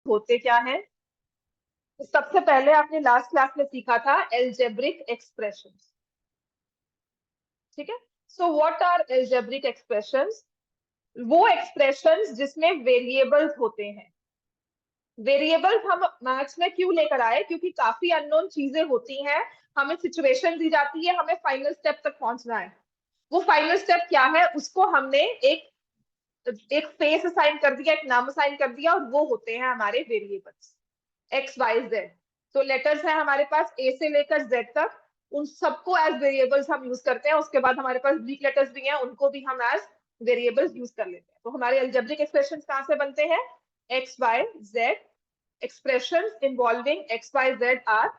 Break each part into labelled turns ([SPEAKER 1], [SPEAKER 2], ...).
[SPEAKER 1] होते क्या है? तो सबसे पहले आपने लास्ट क्लास में सीखा था एल्जेब्रिक एक्सप्रेशंस, ठीक है। So what are algebraic expressions? वो एक्सप्रेशंस जिसमें वेरिएबल्स होते हैं। वेरिएबल्स हम मैथ्स में क्यों लेकर आए? क्योंकि काफी अननोन चीजें होती हैं, हमें सिचुएशन दी जाती है, हमें फाइनल स्टेप तक पहुंचना है। वो फाइनल स्टेप क्या है, उसको हमने एक फेस असाइन कर दिया, एक नाम असाइन कर दिया, और वो होते हैं हमारे वेरिएबल्स एक्स वाई जेड। तो लेटर्स है हमारे पास ए से लेकर जेड तक, उन सबको एज वेरिएबल्स हम यूज करते हैं। उसके बाद हमारे पास ग्रीक लेटर्स भी हैं, उनको भी हम एज वेरिएबल्स यूज कर लेते हैं। तो हमारे अलजेब्रिक एक्सप्रेशंस कहां से बनते हैं? X y z expressions involving x y z are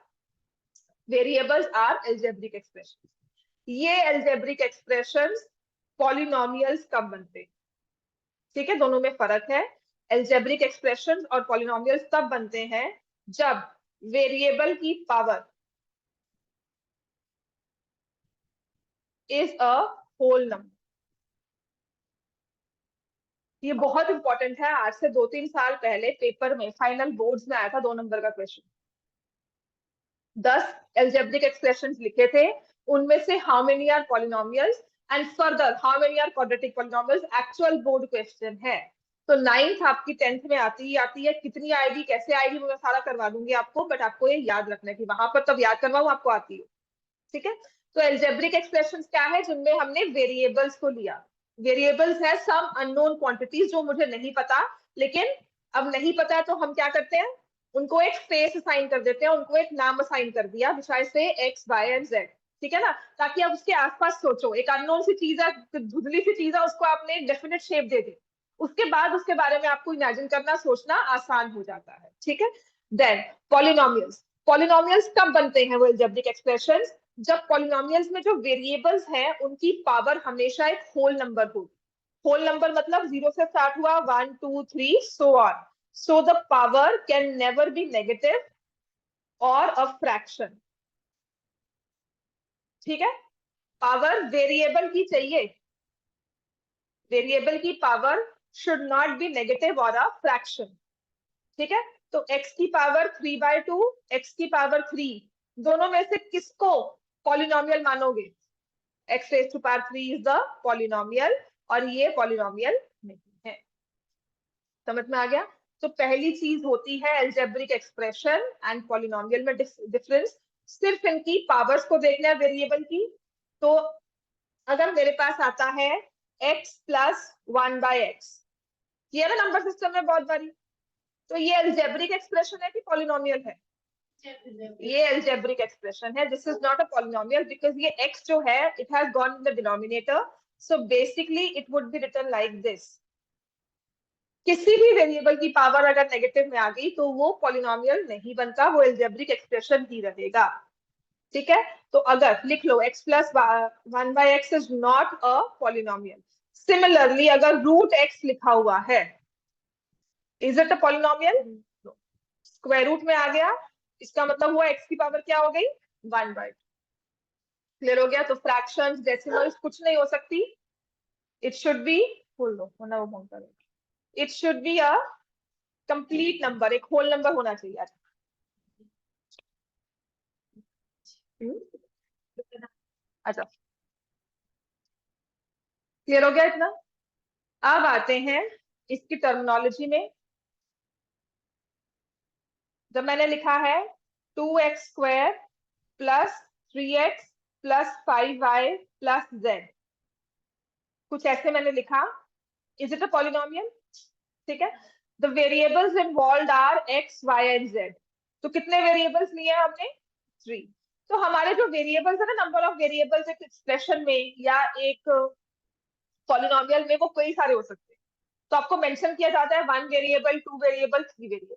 [SPEAKER 1] variables are algebraic expressions. ये algebraic expressions polynomials कब बनते हैं? ठीक है, दोनों में फर्क है। algebraic expressions और polynomials तब बनते हैं जब वेरिएबल की power is a whole number. ये बहुत इंपॉर्टेंट है। आज से 2-3 साल पहले पेपर में फाइनल बोर्ड्स में आया था 2 नंबर का क्वेश्चन। 10 algebraic expressions लिखे थे, उनमें से how many are polynomials and further how many are quadratic polynomials actual board question है। तो 9th आपकी 10th में आती है। कितनी आएगी, कैसे आएगी, वो मैं सारा करवा दूंगी आपको, बट आपको ये याद रखना है कि वहां पर तब याद करवाओ आपको आती हो, ठीक है। तो algebraic expressions क्या है? जिनमें हमने वेरिएबल्स को लिया। वेरिएबल्स है सम अननोन क्वांटिटीज जो मुझे नहीं पता, लेकिन अब नहीं पता है तो हम क्या करते हैं, उनको एक फेस असाइन कर देते हैं, उनको एक नाम असाइन कर दिया, विच आई से एक्स वाई एंड जेड, ठीक है ना। ताकि आप उसके आसपास सोचो, एक अननोन सी चीज है, धुंधली सी चीज है, उसको आपने एक डेफिनेट शेप दे दी, उसके बाद उसके बारे में आपको इमेजिन करना, सोचना आसान हो जाता है, ठीक है। Then polynomials. पॉलिनोमियल्स कब बनते हैं वो अलजेब्रिक एक्सप्रेशंस? जब पॉलिनोमियल्स में जो वेरिएबल्स हैं उनकी पावर हमेशा एक होल नंबर होगी। होल नंबर मतलब 0 से स्टार्ट हुआ, 1 2 3 so on. So the power can never be negative or a fraction, ठीक है। पावर वेरिएबल की चाहिए, वेरिएबल की power should not be negative और अ फ्रैक्शन, ठीक है। तो x की पावर 3/2, x की पावर 3, दोनों में से किसको पॉलिनोमियल मानोगे? x raised to power 3 is the polynomial, और ये पॉलिनोमियल नहीं है। समझ में आ गया? तो पहली चीज होती है अलजेब्रिक एक्सप्रेशन एंड पॉलिनोमियल में डिफरेंस, सिर्फ इनकी पावर्स को देखना है वेरिएबल की। तो अगर मेरे पास आता है x प्लस 1/x, ये ना नंबर सिस्टम में बहुत बारी, तो ये अलजेब्रिक एक्सप्रेशन है कि पॉलिनोमियल है? ये अलजेब्रिक एक्सप्रेशन है। This is not a polynomial because ये x जो है it has gone in the denominator, so basically it would be written like this. किसी भी वेरिएबल की पावर अगर नेगेटिव में आ गई तो वो पॉलिनोमियल नहीं बनता, वो अलजेब्रिक एक्सप्रेशन ही रहेगा, ठीक है। तो अगर लिख लो x plus 1/x is not a polynomial. Similarly अगर रूट x लिखा हुआ है, is it a polynomial? Square root में आ गया, इसका मतलब हुआ x की पावर क्या हो गई? 1/2। क्लियर हो गया? तो फ्रैक्शंस, डेसिमल्स कुछ नहीं हो सकती, इट शुड बी, खोल लो वरना वो भंग करेगा, it should be a complete number, एक होल नंबर होना चाहिए। अच्छा, क्लियर हो गया इतना? अब आते हैं इसकी टर्मिनोलॉजी में। जब मैंने लिखा है 2x² plus 3x plus 5y plus z, कुछ ऐसे मैंने लिखा, इज इट अ पॉलिनोमियल? ठीक है। The variables involved are x, y and z। तो कितने वेरिएबल्स लिए हैं हमने? 3। तो हमारे जो वेरिएबल्स है ना, नंबर ऑफ वेरिएबल्स एक एक्सप्रेशन में या एक पॉलिनोमियल में वो कई सारे हो सकते हैं। तो आपको मेंशन किया जाता है 1 वेरिएबल, 2 वेरिएबल, 3 वेरिएबल,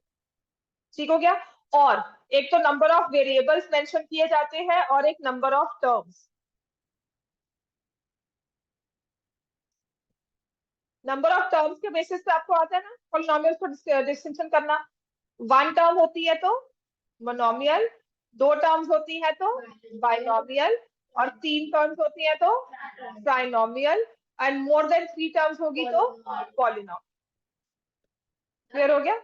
[SPEAKER 1] ठीक हो गया। और एक तो नंबर ऑफ वेरिएबल्स मेंशन किए जाते हैं और एक number of terms. Number of terms के बेसिस पे आपको आता है ना पॉलिनोमियल्स को डिस्टिंक्शन करना। 1 टर्म होती है तो मोनोमियल, 2 टर्म्स होती है तो बाइनोमियल, और 3 टर्म्स होती है तो trinomial, and more than 3 terms होगी तो पॉलिनोमियल। क्लियर हो गया?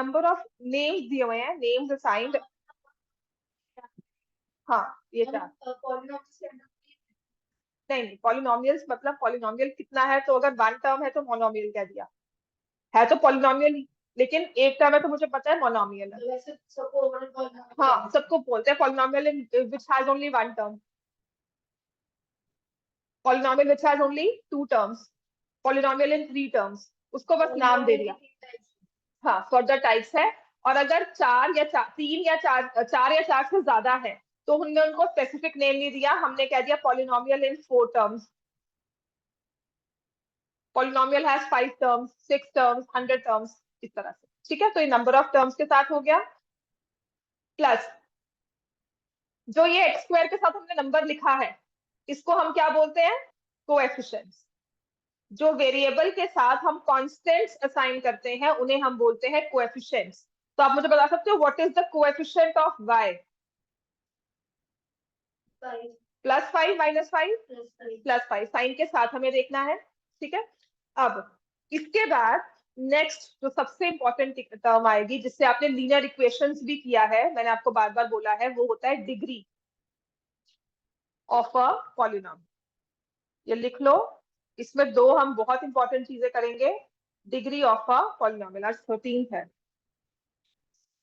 [SPEAKER 1] नंबर ऑफ नेम्स दिए हुए हैं, नेम्स असाइंड। हाँ ये चार। नहीं, पॉलिनोमियल्स मतलब पॉलिनोमियल कितना है, तो अगर वन टर्म है तो मोनोमियल कह दिया, है तो पॉलिनोमियल ही, लेकिन एक टर्म है तो मुझे पता है मोनोमियल है। हाँ सबको बोलते हैं polynomial which has only one term, polynomial which has only two terms, polynomial in three terms, उसको बस नाम दे दिया। हाँ फर्दर टाइप्स है। और अगर तीन या चार या चार से ज्यादा है तो हमने उनको स्पेसिफिक नेम नहीं दिया, हमने कह दिया polynomial in four terms, polynomial has 5 terms, 6 terms, 100 terms, इस तरह से। ठीक है, तो ये नंबर ऑफ टर्म्स के साथ हो गया। प्लस जो ये एक्स स्क्वायर के साथ हमने नंबर लिखा है, इसको हम क्या बोलते हैं, कोएफिशिएंट्स। जो वेरिएबल के साथ हम कांस्टेंट्स असाइन करते हैं उन्हें हम बोलते हैं कोएफिशिएंट्स। तो आप मुझे बता सकते हो what is the coefficient of y? +5 -5 +5, sign के साथ हमें देखना है। ठीक है, अब इसके बाद नेक्स्ट जो सबसे इंपॉर्टेंट टर्म आएगी, जिससे आपने लीनियर इक्वेशंस भी किया है, मैंने आपको बार बार बोला है, वो होता है डिग्री ऑफ अ पॉलिनॉमियल। ये लिख लो, इसमें दो हम बहुत इंपॉर्टेंट चीजें करेंगे। डिग्री ऑफ अ पॉलिनॉमियल, आज 13 है,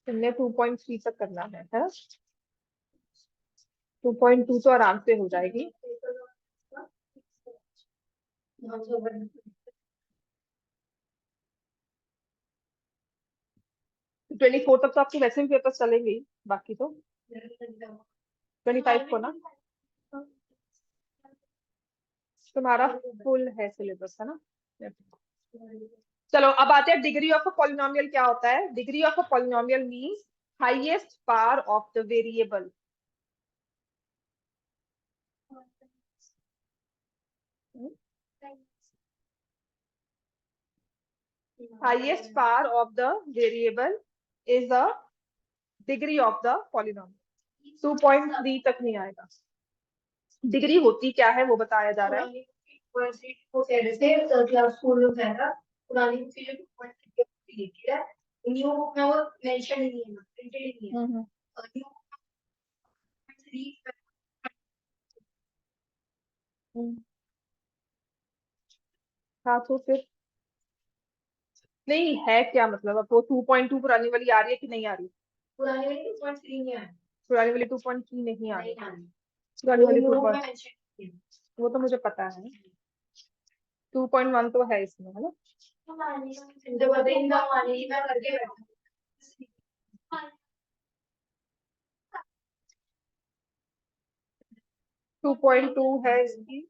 [SPEAKER 1] तुमने 2.3 तक करना है 2.2 तो आराम से हो जाएगी। 24 तक तो आपके वैसे भी पेपर चलेंगे ही, बाकी तो 25 को ना तुम्हारा फुल है सिलेबस, है ना। चलो अब आते हैं डिग्री ऑफ अ पॉलिनोमियल क्या होता है। Degree of a polynomial means highest power of the variable. Highest power of the variable is a degree of the polynomial. 2.3 तक नहीं आएगा। डिग्री होती क्या है वो बताया जा रहा है।
[SPEAKER 2] वो कह रहे थे क्लास स्कूल में जाएगा, पुरानी बुक जो 2.3 लिखी है, न्यू बुक में वो मेंशन ही नहीं है, प्रिंटेड ही नहीं है। न्यू
[SPEAKER 1] हाँ तो फिर नहीं है क्या मतलब, अब वो 2.2 पुरानी वाली आ रही है कि नहीं आ रही?
[SPEAKER 2] पुरानी वाली 2.3 नहीं है,
[SPEAKER 1] पुरानी वाली 2.3 नहीं आ रही, पुरानी
[SPEAKER 2] वो
[SPEAKER 1] वाली
[SPEAKER 2] न्यू
[SPEAKER 1] 2.
[SPEAKER 2] बुक में मेंशन नहीं है।
[SPEAKER 1] वो तो मुझे पता है, 2.1 तो है इसमें, है ना।
[SPEAKER 2] जब बताइए ना वाली मैं करके बैठा
[SPEAKER 1] 2.2 है इसकी।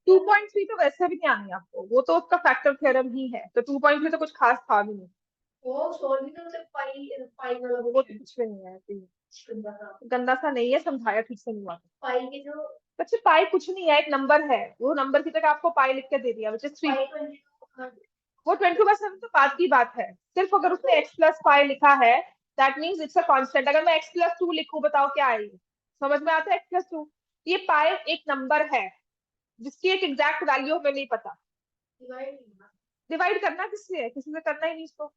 [SPEAKER 1] 2.3 तो वैसे भी नहीं आनी आपको, वो तो उसका फैक्टर थ्योरम ही है, तो 2.3 तो कुछ खास था भी नहीं।
[SPEAKER 2] वो सोल्व भी तो सिर्फ पाई पाई वाला
[SPEAKER 1] वो तो कुछ भी नहीं है ऐसे ही। गंदा सा नहीं है, समझाया ठीक से नहीं हुआ।
[SPEAKER 2] पाई के जो
[SPEAKER 1] बच्चे पाई कुछ नहीं है, एक नंबर है, वो नंबर की जगह आपको पाई लिख के दे दिया, which is 3। वो 22/7 तो बात की बात है, सिर्फ अगर उसने x+5 लिखा है that means it's a constant. अगर मैं x+2 लिखूं, बताओ क्या आएगी? समझ में आता है x+2? ये पाई एक नंबर है जिसकी एक एग्जैक्ट वैल्यू हमें नहीं पता। डिवाइड करना किससे है, किसी से करना ही नहीं इसको।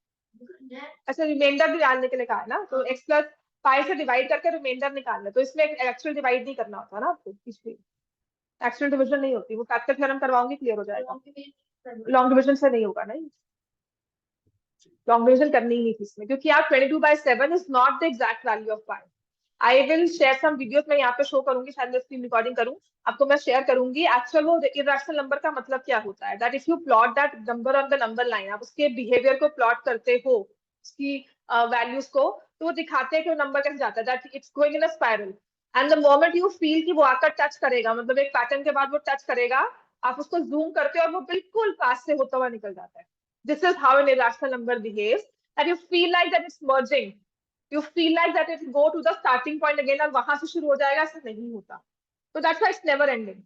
[SPEAKER 1] अच्छा रिमाइंडर भी डालने के लिए कहा है ना, तो x+5 से डिवाइड करके रिमाइंडर निकालना, तो इसमें एक्चुअल डिवाइड नहीं करना होता ना आपको, इसलिए एक्चुअल डिवीजन नहीं होती, वो फैक्टर थ्योरम करवाऊंगी क्लियर हो जाएगा। लॉन्ग डिवीजन से नहीं होगा, नहीं लॉन्ग डिवीजन करनी ही नहीं थी इसमें, क्योंकि आप 22/7 is not the exact value of pi. I will share some videos, मैं यहाँ पे शो करूंगी, शायद मैं स्क्रीन रिकॉर्डिंग करूँ, आपको मैं शेयर करूंगी एक्चुअल वो इरेशनल नंबर का मतलब क्या होता है। That if you plot that number on the number line, आप उसके बिहेवियर को प्लॉट करते हो, उसकी वैल्यूज को, तो वो दिखाते हैं कि वो नंबर कैसे जाता है, that it's going in a spiral. And the moment you feel कि वो आकर टच करेगा, मतलब एक पैटर्न के बाद वो टच करेगा, आप उसको जूम करते हो और वो बिल्कुल पास से होता हुआ निकल जाता है। This is how an irrational number behaves, that you feel like that it's merging, you feel like that it go to the starting point again और वहां से शुरू हो जाएगा, ऐसा नहीं होता। तो that's why it's never ending.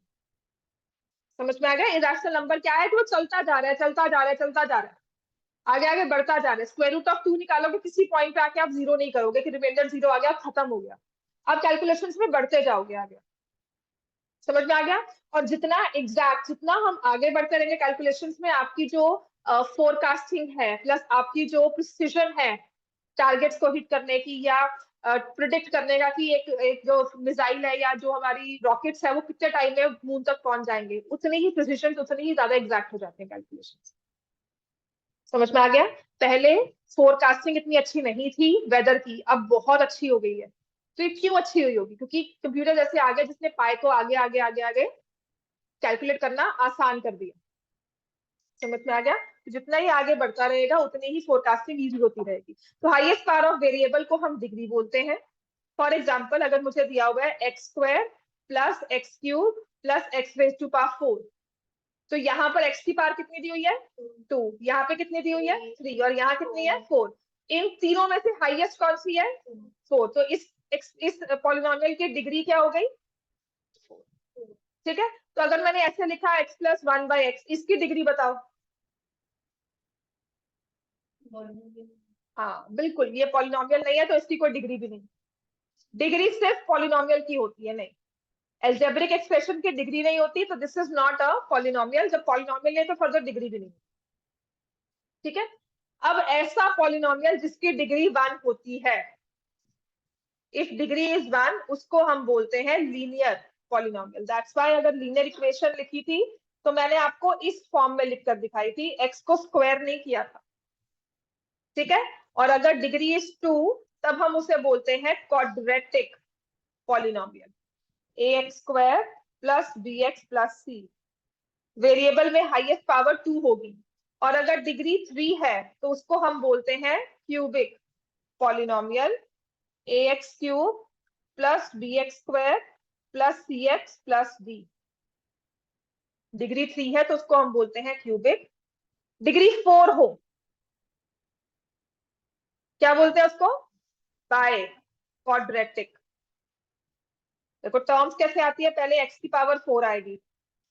[SPEAKER 1] समझ में आ गया? इरेशनल नंबर क्या है कि वो चलता जा रहा है, चलता जा रहा है, चलता जा रहा है, आगे आगे बढ़ता जा रहा है। स्क्वायर रूट ऑफ 2 निकालोगे, किसी पॉइंट पे आके आप जीरो नहीं करोगे कि रिमाइंडर 0 आ गया, खत्म हो गया। आप कैलकुलेशंस में बढ़ते जाओगे आगे। समझ में आ गया? और जितना एग्जैक्ट, जितना हम आगे बढ़ते रहेंगे कैलकुलेशंस में, आपकी जो फोरकास्टिंग है प्लस आपकी जो प्रिसिजन है टारगेट्स को हिट करने की, या प्रिडिक्ट करने का कि एक जो मिसाइल है या जो हमारी रॉकेट्स है वो कितने टाइम में मून तक पहुंच जाएंगे, उतनी ही प्रिसिजन, उतनी ही ज्यादा एग्जैक्ट हो जाते हैं कैलकुलेशंस। समझ में आ गया? पहले फोरकास्टिंग इतनी अच्छी नहीं थी वेदर की, अब बहुत अच्छी हो गई है। तो ये क्यों अच्छी हुई होगी? क्योंकि कंप्यूटर जैसे आ गया जिसने पाई को आगे आगे आगे आगे कैलकुलेट करना आसान कर दिया। समझ में आ गया? तो जितना ही आगे बढ़ता रहेगा उतनी ही फोरकास्टिंग इजी होती रहेगी। तो हाईएस्ट पावर ऑफ वेरिएबल को हम डिग्री बोलते हैं। फॉर एग्जाम्पल, अगर मुझे दिया हुआ है x square plus x cube plus x raise to power 4, तो यहाँ पर एक्स की पावर कितनी दी हुई है? 2। यहाँ पे कितनी दी हुई है? 3। और यहाँ कितनी है? 4। इन तीनों में से हाईएस्ट कौन सी है? 4। तो इस पॉलिनोमियल की डिग्री क्या हो गई? 4। ठीक है, तो अगर मैंने ऐसे लिखा x प्लस 1/x, इसकी डिग्री बताओ। हाँ बिल्कुल, ये पॉलिनोमियल नहीं है तो इसकी कोई डिग्री भी नहीं। डिग्री सिर्फ पॉलिनोमियल की होती है, नहीं एल्जेब्रिक एक्सप्रेशन की डिग्री नहीं होती। तो this is not a polynomial. जब पॉलिनोमियल है तो फर्दर डिग्री भी नहीं। ठीक है, अब ऐसा पॉलिनोमियल जिसकी डिग्री 1 होती है, इफ डिग्री इज 1, उसको हम बोलते हैं लीनियर पॉलिनोमियल। दैट्स व्हाई अगर लीनियर इक्वेशन लिखी थी तो मैंने आपको इस फॉर्म में लिखकर दिखाई थी, एक्स को स्क्वायर नहीं किया था। ठीक है, और अगर डिग्री इज 2 तब हम उसे बोलते हैं quadratic polynomial, ax square plus bx plus c। Variable में हाईएस्ट पावर 2 होगी, और अगर डिग्री 3 है तो उसको हम बोलते हैं cubic polynomial, ax cube plus bx square plus cx plus d। Degree 3 है तो उसको हम बोलते हैं क्यूबिक। डिग्री 4 हो, क्या बोलते हैं उसको? By quadratic. देखो टर्म्स कैसे आती है, पहले x की पावर 4 आएगी,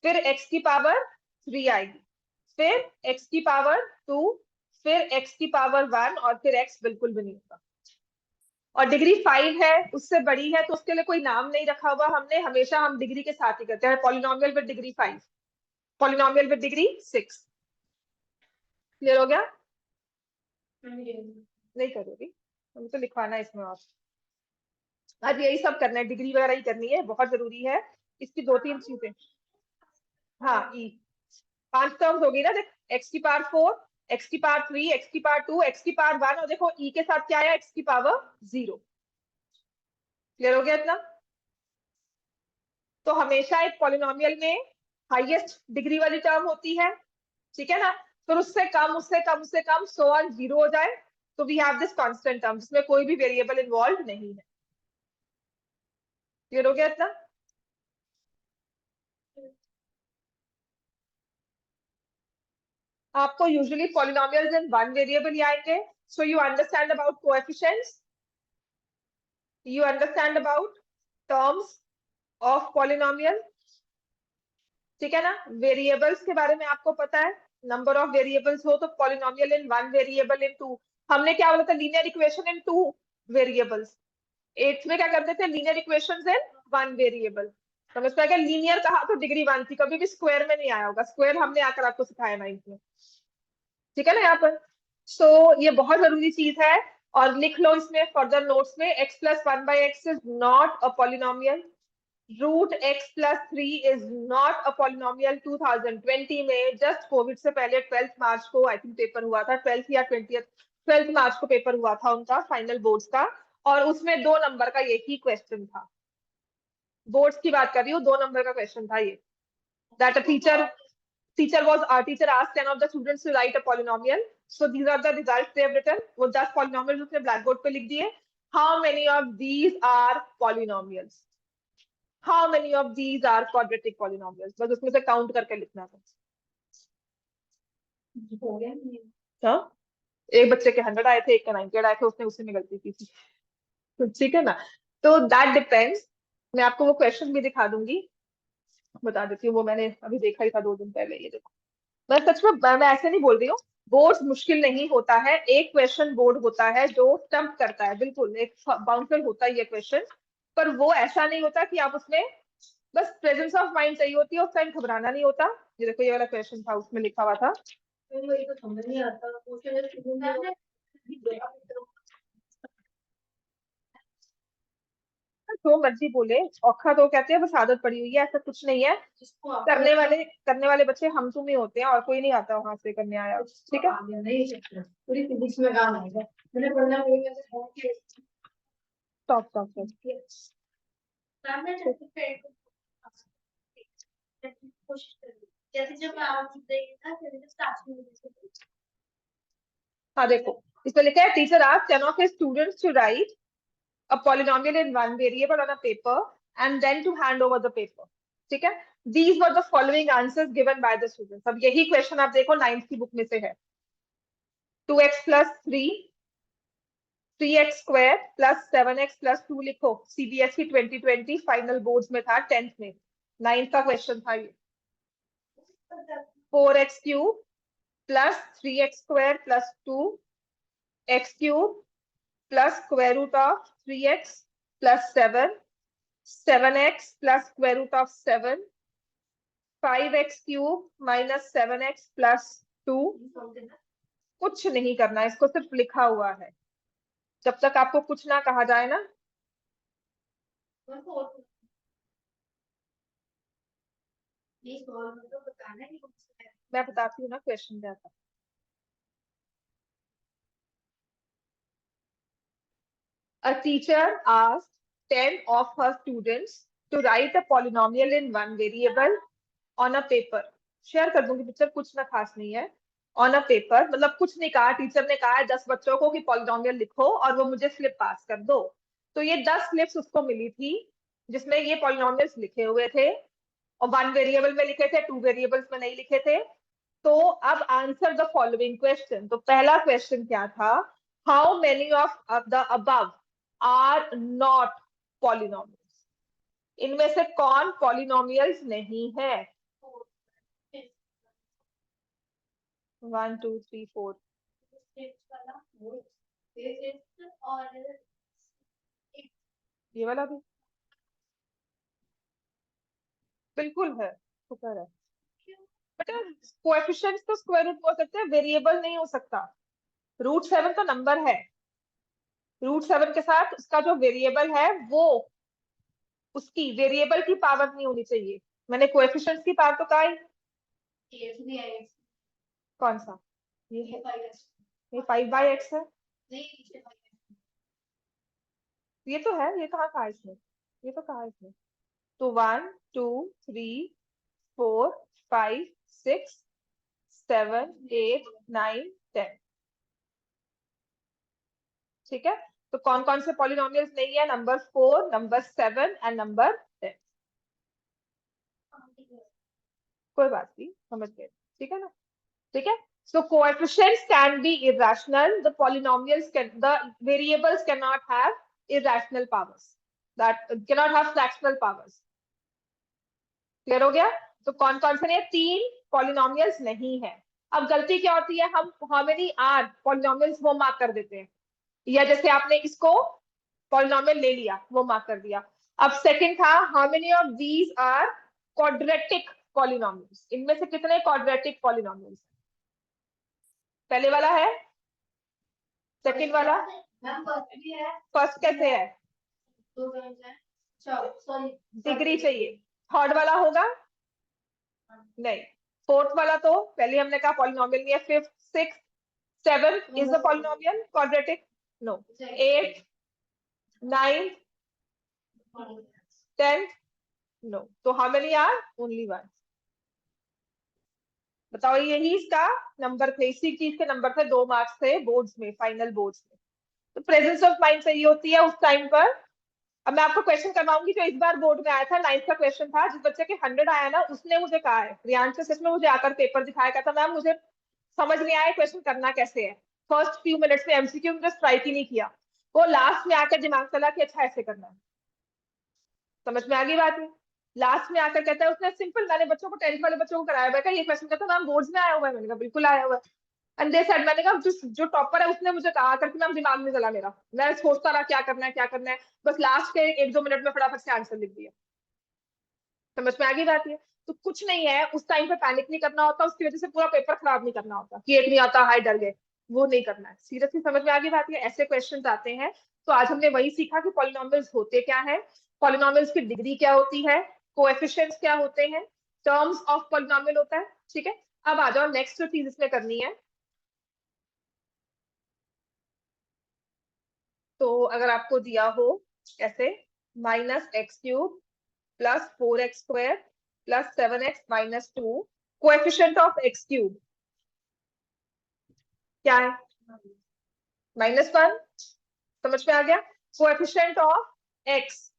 [SPEAKER 1] फिर x की पावर 3 आएगी, फिर x की पावर 2, फिर x की पावर 1, और फिर x बिल्कुल भी नहीं होगा। और डिग्री 5 है, उससे बड़ी है, तो उसके लिए कोई नाम नहीं रखा हुआ हमने, हमेशा हम डिग्री के साथ ही करते हैं, polynomial with degree 5, polynomial with degree 6। Clear हो गया? नहीं करोगी, हमें तो लिखवाना है इसमें। और आज यही सब करना है, डिग्री वगैरह ही करनी है, बहुत जरूरी है। इसकी 2-3 चीजें। हाँ ई 5 टर्म्स होगी ना, देख एक्स की पावर 4, एक्स की पावर 3, एक्स की पावर 2, एक्स की पावर 1, और देखो ई के साथ क्या आया? एक्स की पावर 0। क्लियर हो गया इतना? तो हमेशा एक पॉलिनोमियल में हाईएस्ट डिग्री वाली टर्म होती है, ठीक है ना, फिर उससे कम उससे कम उससे कम सो ऑन 0 हो जाए तो we have this constant term जिसमें कोई भी वेरिएबल इन्वॉल्व नहीं है। क्लियर हो गया इतना? आपको usually polynomials in one variable ही आएंगे। So you understand about coefficients, you understand about terms of polynomial, ठीक है ना। वेरिएबल्स के बारे में आपको पता है, नंबर ऑफ वेरिएबल्स हो तो polynomial in one variable in two. हमने क्या बोला था? Linear equation in two variables. 8th में क्या करते थे? Linear equations in one variable. समझ में आ गया? लीनियर कहा तो डिग्री 1 थी, कभी भी स्क्वायर में नहीं आया होगा, स्क्वायर हमने आकर आपको सिखाया 9th में, ठीक है ना यहाँ पर। सो ये बहुत जरूरी चीज है, और लिख लो इसमें फर्दर नोट्स में, x plus 1/x is not a polynomial, root x plus 3 is not a polynomial. 2020 में जस्ट कोविड से पहले 12 मार्च को आई थिंक पेपर हुआ था, 12 या 12 मार्च को पेपर हुआ था उनका फाइनल बोर्ड्स का, और उसमें 2 नंबर का एक ही क्वेश्चन था। बोर्ड्स की बात कर रही हूँ, 2 नंबर का क्वेश्चन था ये, that a teacher asked 10 of the students to write a polynomial, so these are the results they have written। वो 10 polynomials उसने ब्लैक बोर्ड पे लिख दिए। how many of these are polynomials, how many of these are quadratic polynomials, बस उसमें से count करके लिखना था।
[SPEAKER 2] हो गया
[SPEAKER 1] हाँ, एक बच्चे के 100 आए थे, एक के 90 आए थे, उसने उसी में गलती की थी। तो ठीक है ना, तो दैट डिपेंड्स। मैं आपको वो क्वेश्चन भी दिखा दूंगी, बता देती हूँ, वो मैंने अभी देखा ही था 2 दिन पहले। ये देखो, मैं सच में, मैं ऐसे नहीं बोल रही हूँ, बोर्ड मुश्किल नहीं होता है, एक क्वेश्चन बोर्ड होता है जो स्टम्प करता है, बिल्कुल एक बाउंसर होता है ये क्वेश्चन, पर वो ऐसा नहीं होता कि आप उसमें बस प्रेजेंस ऑफ माइंड चाहिए होती है, उस टाइम घबराना नहीं होता। ये देखो ये वाला क्वेश्चन था, उसमें लिखा हुआ था।
[SPEAKER 2] वही तो समझ नहीं आता क्वेश्चन
[SPEAKER 1] जो मर्जी बोले, औखा तो कहते हैं, बस आदत पड़ी हुई है, ऐसा कुछ नहीं है।
[SPEAKER 2] जिसको आता
[SPEAKER 1] करने वाले बच्चे हम तुम ही होते हैं, और कोई नहीं आता वहां से करने आया। ठीक है,
[SPEAKER 2] नहीं पूरी फिजिक्स में काम आएगा। मैंने पढ़ना कोई में से है कि
[SPEAKER 1] स्टॉप स्टॉप स्टॉप।
[SPEAKER 2] मैम ने कोशिश करी जैसे जब आप देंगे ना फिर स्टार्ट में
[SPEAKER 1] हाँ देखो, इसमें लिखा है teacher asked 10 of his students to write a polynomial in one variable on a paper and then to hand over the paper. ठीक है, these were the following answers given by the students. अब यही question आप देखो 9th की book में से है। 2x plus 3, 3x square plus 7x plus 2 लिखो। सीबीएसई 2020 फाइनल बोर्ड्स में था, 10th में। 9th का क्वेश्चन था ये। 4x cube plus 3x square plus 2x cube plus square root of 3x plus 7, 7x plus square root of 7, 5x cube minus 7x plus 2। कुछ नहीं करना, इसको सिर्फ लिखा हुआ है। जब तक आपको कुछ ना कहा जाए ना, मैं बताती हूँ ना क्वेश्चन क्या था। A teacher asked 10 of her students to write a polynomial in one variable on a paper. Share कर दूंगी पिक्चर, कुछ ना खास नहीं है। ऑन अ पेपर मतलब कुछ नहीं कहा, टीचर ने कहा है 10 बच्चों को कि पॉलिनोमियल लिखो और वो मुझे स्लिप पास कर दो। तो ये 10 स्लिप्स उसको मिली थी जिसमें ये पॉलिनोमियल्स लिखे हुए थे, और 1 वेरिएबल में लिखे थे, 2 वेरिएबल्स में नहीं लिखे थे। तो अब आंसर द फॉलोइंग क्वेश्चन। तो पहला क्वेश्चन क्या था, how many of the above are not polynomials. इनमें से कौन पॉलिनोमियल्स नहीं है? 1 2 3 4। ये वाला भी बिल्कुल है, शुक्र है बेटा। कोएफिशिएंट्स तो स्क्वायर रूट हो सकते हैं, वेरिएबल नहीं हो सकता। √7 तो नंबर है, √7 के साथ उसका जो वेरिएबल है वो, उसकी वेरिएबल की पावर नहीं होनी चाहिए। मैंने कोएफिशिएंट्स की पावर तो कहा ही। कौन सा? ये है, ये 5/x है। ये तो है, ये कहाँ कहा इसमें, ये तो कहा इसमें। तो 1 2 3 4 5 6 7 8 9 10। ठीक है, तो कौन कौन से पॉलिनोमियल्स नहीं है? Number 4, number 7 and number 10। कोई बात नहीं, समझ गए, ठीक है ना? ठीक है, so coefficients can be irrational, the polynomials can, the variables cannot have irrational powers, that cannot have fractional powers। Clear हो गया? तो कौन कौन से नहीं, 3 पॉलिनोमियल्स नहीं है। अब गलती क्या होती है, हम हाउ मेनी आर पॉलिनोमियल्स वो मार्क कर देते हैं, या जैसे आपने इसको पॉलिनोमियल ले लिया, वो मार्क कर दिया। अब सेकंड था, how many of these are quadratic polynomials. इनमें से कितने क्वाड्रेटिक पॉलिनोमियल्स? पहले वाला है, सेकंड वाला, फर्स्ट कैसे है? डिग्री चाहिए। थर्ड वाला होगा नहीं। फोर्थ वाला तो पहले हमने कहा पॉलिनोमियल नहीं है। Fifth, six, seven is the polynomial quadratic? No. 8 9 10 no. तो हाउ मेनी आर? ओनली 1। बताओ, यही इसका नंबर थे, इसी चीज के नंबर थे, 2 मार्क्स थे बोर्ड्स में, फाइनल बोर्ड्स में। तो प्रेजेंस ऑफ माइंड चाहिए होती है उस टाइम पर। अब मैं आपको क्वेश्चन करवाऊंगी जो इस बार बोर्ड में आया था, 9th का क्वेश्चन था। जिस बच्चे के 100 आया ना, उसने मुझे कहा है, रियांश से इसमें मुझे आकर पेपर दिखाया, कहता मैम मुझे समझ नहीं आया क्वेश्चन करना कैसे है। फर्स्ट फ्यू मिनट्स में एमसीक्यू में स्ट्राइक ही नहीं किया, वो लास्ट में आकर दिमाग चला कि अच्छा ऐसे करना है। समझ में आ गई बात है? लास्ट में आकर कहता है, उसने सिंपल, मैंने बच्चों को 10th वाले बच्चों को कराया, मैं ये क्वेश्चन कहता मैम बोर्ड्स में आया हुआ है। मैंने कहा बिल्कुल आया हुआ है। एंड दे सेड, मैंने कहा जो टॉपर है उसने मुझे कहा करके मैम दिमाग में चला मेरा, मैं सोचता रहा क्या करना है क्या करना है, बस लास्ट के 1-2 मिनट में फटाफट से आंसर लिख दिया। समझ में आ गई बात ये? तो कुछ नहीं है, उस टाइम पे पैनिक नहीं करना होता, उसकी वजह से पूरा पेपर खराब नहीं करना होता कि एक नहीं आता हाय डर गए, वो नहीं करना है। सीरियसली समझ में आ गई बात ये? ऐसे क्वेश्चंस आते हैं। तो आज हमने वही सीखा कि पॉलिनॉमियल्स होते क्या है, पॉलिनॉमियल्स की डिग्री क्या होती है, कोएफिशिएंट्स क्या होते हैं, टर्म्स ऑफ पॉलिनॉमियल होता है। ठीक है, अब आ जाओ नेक्स्ट जो चीज इसमें करनी है। तो अगर आपको दिया हो ऐसे -x³ +4x² +7x-2 coefficient of x³ क्या है? -1। समझ में आ गया? Coefficient of x,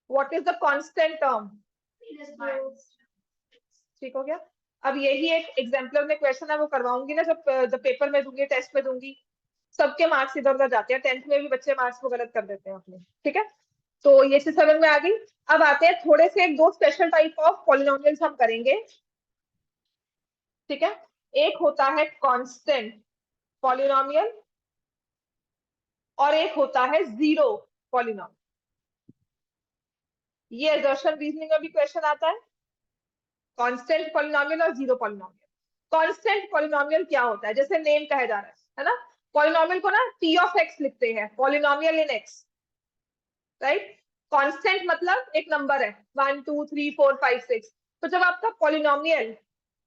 [SPEAKER 1] what is the constant term? ठीक हो गया। अब यही एक एग्जाम्पलर में क्वेश्चन है, वो करवाऊंगी ना जब पेपर में दूंगी, टेस्ट में दूंगी। सबके मार्क्स इधर उधर जाते हैं, 10th में भी बच्चे मार्क्स को गलत कर देते हैं अपने। ठीक है, तो ये चीज समझ में आ गई। अब आते हैं थोड़े से दो स्पेशल टाइप ऑफ पॉलिनोमियल्स हम करेंगे। ठीक है, एक होता है कांस्टेंट पॉलिनोमियल और एक होता है जीरो पॉलिनोमियल। ये असर्शन रीजनिंग में भी क्वेश्चन आता है, कांस्टेंट पॉलिनोमियल और जीरो पॉलिनोमियल। कांस्टेंट पॉलिनोमियल क्या होता है? जैसे नेम कहा जा रहा है ना, पॉलिनोमियल को ना p ऑफ x लिखते हैं, पॉलिनोमियल इन x, राइट। कांस्टेंट मतलब एक नंबर है 1 2 3 4 5 6। तो जब आपका polynomial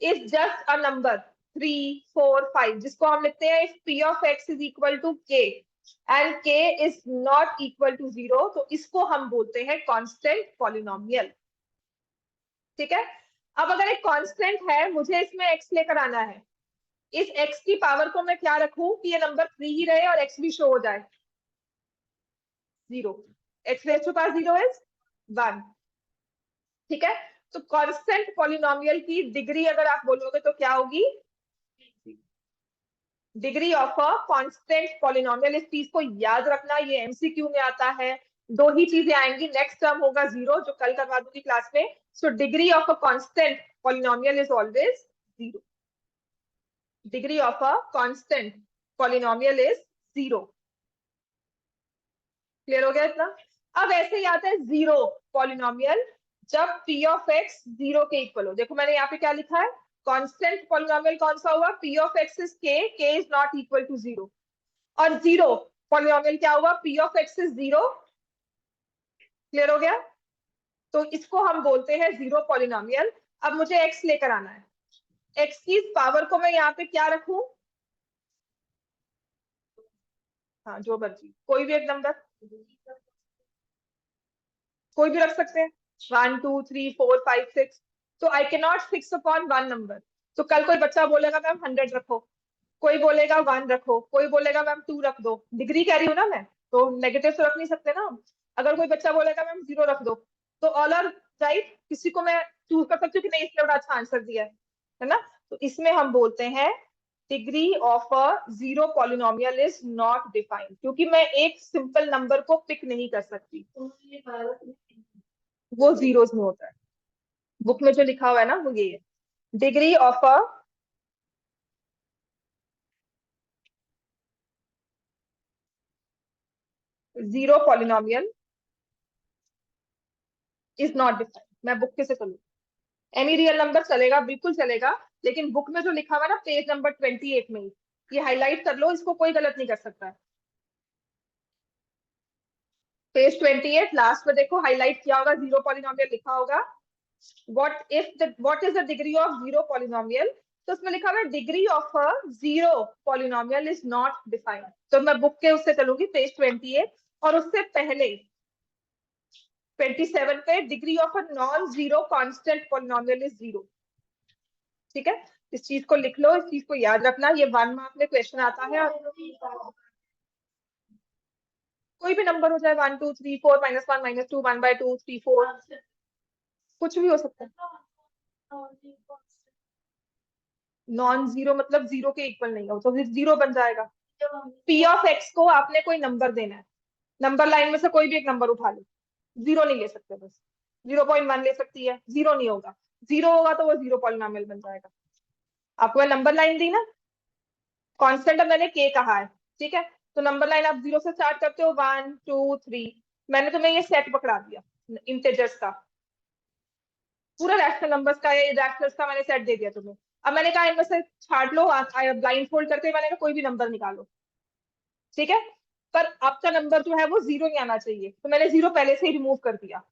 [SPEAKER 1] is just a number 3 4 5, जिसको हम लिखते हैं if p of x is equal to k and k is not equal to 0, तो इसको हम बोलते हैं कांस्टेंट पॉलिनोमियल। ठीक है, अब अगर एक कांस्टेंट है, मुझे इसमें x लेकर आना है, इस x की पावर को मैं क्या रखूं कि ये नंबर 3 ही रहे और x भी शो हो जाए? 0। x raise to power 0 is 1। ठीक है, तो कांस्टेंट पॉलिनोमियल की डिग्री अगर आप बोलोगे तो क्या होगी? Degree of a constant polynomial. इस चीज को याद रखना, ये एमसीक्यू में आता है। दो ही चीजें आएंगी, नेक्स्ट टर्म होगा 0 जो कल करवा दूंगी क्लास में। So degree of a constant polynomial is always 0। Degree of a constant polynomial is 0। Clear हो गया इतना? अब ऐसे ही आता है जीरो पॉलिनोमियल, जब p ऑफ x 0 के इक्वल हो। देखो मैंने यहाँ पे क्या लिखा है, कांस्टेंट पॉलिनोमियल कौन सा हुआ? p of x is k is not equal to 0। और जीरो पॉलिनोमियल क्या हुआ? p of x is 0। Clear हो गया? तो इसको हम बोलते हैं जीरो पॉलिनोमियल। अब मुझे x लेकर आना है, x की पावर को मैं यहाँ पे क्या रखूं? हाँ जो मर्जी, कोई भी एक नंबर, कोई भी रख सकते हैं, 1 2 3 4 5 6। तो I can not fix upon one number. तो कल कोई बच्चा बोलेगा मैम 100 रखो, कोई बोलेगा 1 रखो, कोई बोलेगा मैम 2 रख दो। डिग्री कह रही हूँ ना मैं, तो नेगेटिव तो रख नहीं सकते ना हम। अगर कोई बच्चा बोलेगा मैम 0 रख दो, तो ऑल आर राइट, किसी को मैं चूज कर सकती हूँ कि नहीं इसने बड़ा अच्छा आंसर दिया है ना। तो इसमें हम बोलते हैं degree of a zero polynomial is not defined, क्योंकि मैं एक सिंपल नंबर को पिक नहीं कर सकती, वो जीरोस में होता है। बुक में जो लिखा हुआ है ना वो ये है, degree of a zero polynomial is not defined. मैं बुक के से चलू, एनी रियल नंबर चलेगा, बिल्कुल चलेगा, लेकिन बुक में जो लिखा हुआ है ना पेज नंबर 28 में, ये हाईलाइट कर लो, इसको कोई गलत नहीं कर सकता। पेज 28 लास्ट में देखो हाईलाइट किया होगा, जीरो पॉलिनोमियल लिखा होगा। What is the degree of zero polynomial? तो उसमें लिखा हुआ है degree of a zero polynomial is not defined. तो मैं बुक के उससे चलूंगी पेज 28, और उससे पहले 27 पे degree of a non zero constant polynomial is 0। ठीक है, इस चीज को लिख लो, इस चीज को याद रखना, ये 1 मार्क में क्वेश्चन आता है। कोई भी नंबर हो जाए, 1 2 3 4 -1 -2 1/2 3 4, कुछ भी हो सकता है। नॉन जीरो मतलब जीरो के इक्वल नहीं हो, तो फिर जीरो बन जाएगा। p ऑफ x को आपने कोई नंबर देना है, नंबर लाइन में से कोई भी एक नंबर उठा लो, जीरो नहीं ले सकते, बस 0.1 ले सकती है, जीरो नहीं होगा। जीरो होगा तो वो जीरो पॉलिनोमियल बन जाएगा। आपको मैं नंबर लाइन दी ना, कांस्टेंट मैंने k कहा है, ठीक है, तो नंबर लाइन आप 0 से स्टार्ट करते हो, 1 2 3। मैंने तुम्हें ये सेट पकड़ा दिया इंटेजर्स का, पूरा रैशनल नंबर्स का, ये रैशनल्स का मैंने सेट दे दिया तुम्हें। अब मैंने कहा इनमें से छाट लो, ब्लाइंड फोल्ड करके मैंने कहा कोई भी नंबर निकालो, ठीक है। पर आपका नंबर जो है वो 0 नहीं आना चाहिए, तो मैंने 0 पहले से ही रिमूव कर दिया।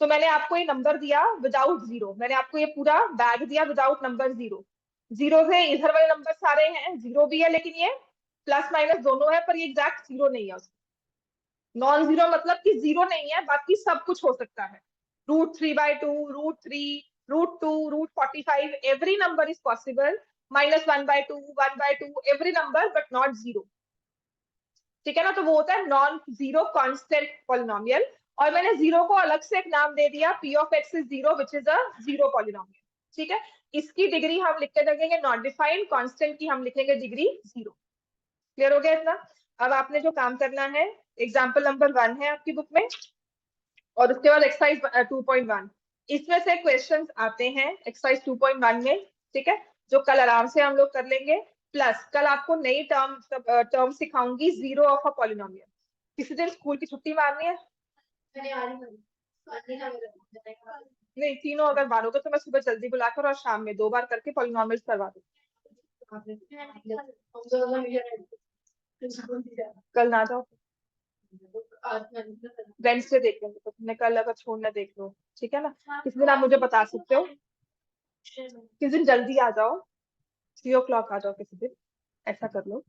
[SPEAKER 1] तो मैंने आपको ये नंबर दिया विदाउट 0, मैंने आपको ये पूरा बैग दिया विदाउट नंबर 0। 0 से इधर वाले नंबर सारे हैं, 0 भी है लेकिन ये प्लस माइनस दोनों है, पर ये एग्जैक्ट 0 नहीं है। नॉन 0 मतलब कि 0 नहीं है, बाकी सब कुछ हो सकता है। √3/2, √3, √2, √45, every number is possible. -1/2, 1/2, every number but not 0, ठीक है ना। तो वो होता है नॉन 0 कांस्टेंट पॉलिनोमियल। और मैंने 0 को अलग से एक नाम दे दिया, p of x is 0 which is a 0 polynomial, ठीक है। इसकी डिग्री हम लिख के देंगे नॉट डिफाइंड, कांस्टेंट की हम लिखेंगे डिग्री 0। क्लियर हो गया इतना। अब आपने जो काम करना है, एग्जाम्पल नंबर 1 है आपकी बुक में, और उसके बाद एक्सरसाइज 2.1, इसमें से क्वेश्चंस आते हैं एक्सरसाइज 2.1 में, ठीक है, जो कल आराम से हम लोग कर लेंगे। प्लस कल आपको नई टर्म सिखाऊंगी, जीरो ऑफ अ पॉलिनोमियल। किसी दिन स्कूल की छुट्टी मारनी है? नहीं, तीनों अगर मारोगे तो मैं सुबह जल्दी बुलाकर और शाम में 2 बार करके पॉलिनोमियल्स करवा दूँ। कल ना जाओ, वेंसडे देख लेंगे, तो तुमने कल अगर छोड़ना देख लो, ठीक है ना। किसी दिन आप मुझे बता सकते हो, किसी दिन जल्दी आ जाओ, 3 o'clock आ जाओ किसी दिन, ऐसा कर लो।